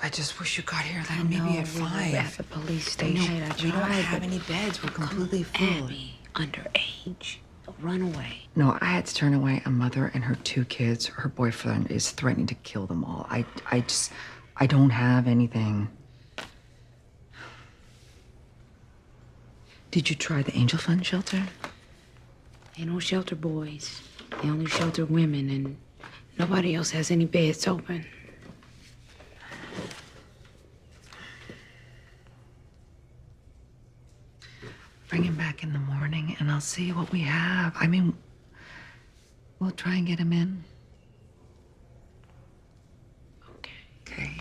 I just wish you got here like maybe at 5. At the police station. We don't have any beds. We're completely full. Abby, underage. Run away. No, I had to turn away a mother and her 2 kids. Her boyfriend is threatening to kill them all. I don't have anything. Did you try the Angel Fund shelter? Ain't no shelter boys. They only shelter women, and nobody else has any beds open. Bring him back in the morning, and I'll see what we have. I mean, we'll try and get him in. Okay.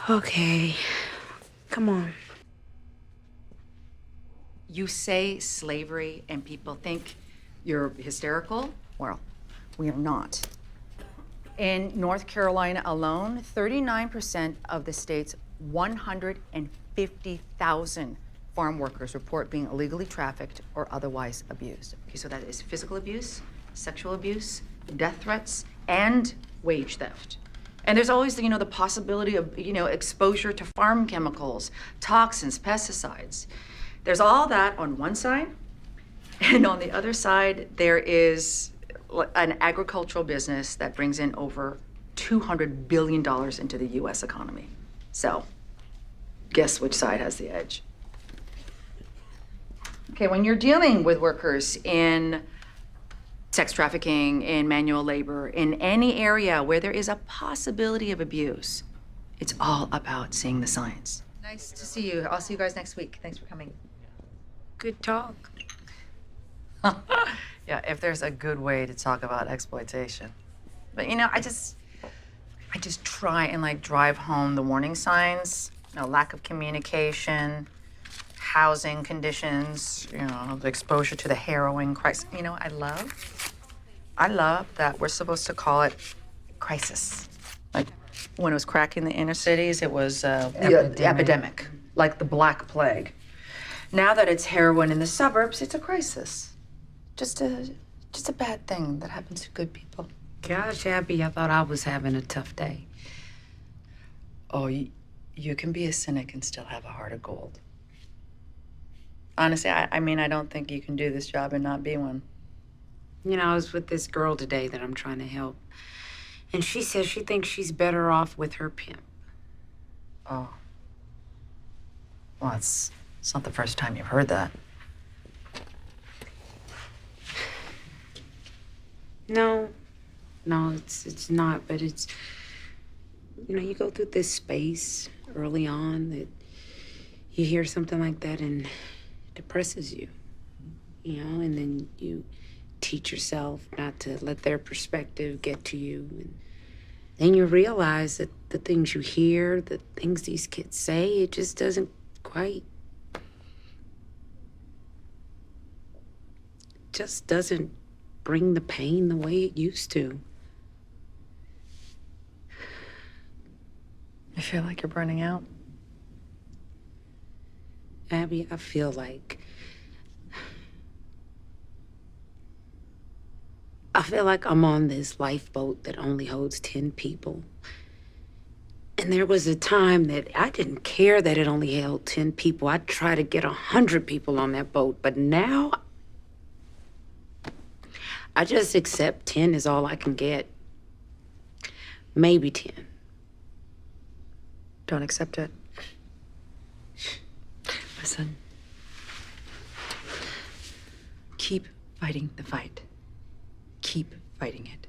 Okay. Come on. You say slavery and people think you're hysterical? Well, we are not. In North Carolina alone, 39% of the state's 150,000 farm workers report being illegally trafficked or otherwise abused. Okay, so that is physical abuse, sexual abuse, death threats, and wage theft. And there's always, the possibility of, exposure to farm chemicals, toxins, pesticides. There's all that on one side, and on the other side, there is an agricultural business that brings in over $200 billion into the U.S. economy. So, guess which side has the edge? Okay, when you're dealing with workers in sex trafficking, in manual labor, in any area where there is a possibility of abuse, it's all about seeing the signs. Nice to see you. I'll see you guys next week. Thanks for coming. Good talk. Yeah, if there's a good way to talk about exploitation. But I just try and drive home the warning signs, lack of communication, housing conditions, the exposure to the harrowing crisis. I love that we're supposed to call it crisis. Like when it was cracking the inner cities, it was the epidemic, like the Black Plague. Now that it's heroin in the suburbs, it's a crisis. Just a bad thing that happens to good people. Gosh, Abby, I thought I was having a tough day. Oh, you can be a cynic and still have a heart of gold. Honestly, I don't think you can do this job and not be one. I was with this girl today that I'm trying to help. And she says she thinks she's better off with her pimp. Oh. Well, it's not the first time you've heard that. No, it's not, but it's, you go through this space early on that you hear something like that and it depresses you, and then you teach yourself not to let their perspective get to you. And then you realize that the things you hear, the things these kids say, it just doesn't quite, just doesn't bring the pain the way it used to. You feel like you're burning out? Abby, I feel like I'm on this lifeboat that only holds 10 people. And there was a time that I didn't care that it only held 10 people. I'd try to get 100 people on that boat. But now, I just accept 10 is all I can get. Maybe 10. Don't accept it. Listen. Keep fighting the fight. Keep fighting it.